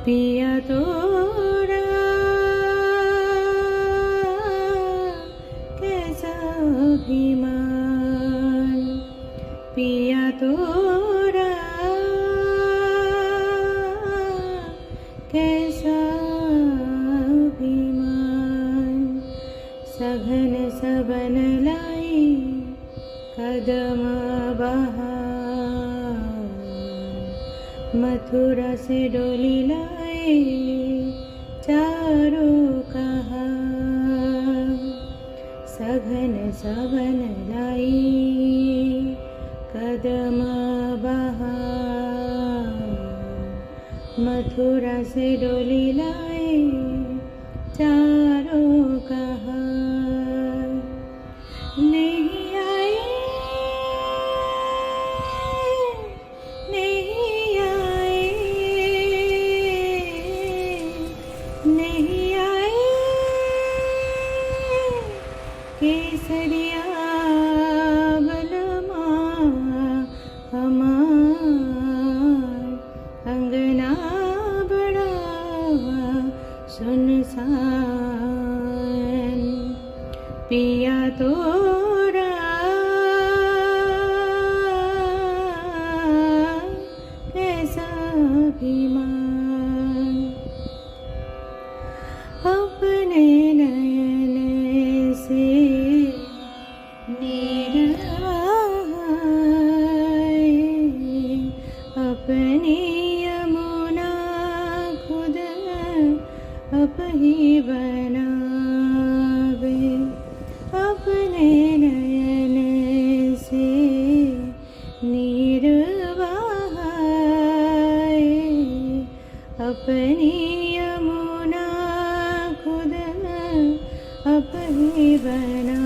पिया तोरा कैसा अभिमान, पिया तोरा कैसा अभिमान। सघन सबन लाई कदम बहार, मथुरा से डोली लाए चारों कहार। सघन सबन लाई कदम बहार, मथुरा से डोली लाए चारों कहार। नहीं आए नहीं आए नहीं आए केसरिया बलमा हमार। अंगना बड़ा सुनसान, पिया तोरा कैसा अभिमान। अपने नयन से नीर आए, अपनी यमुना खुद अब ही बनावे। अपने नयन से नीर बहाए, अपनी यमुना खुद अब ही बना।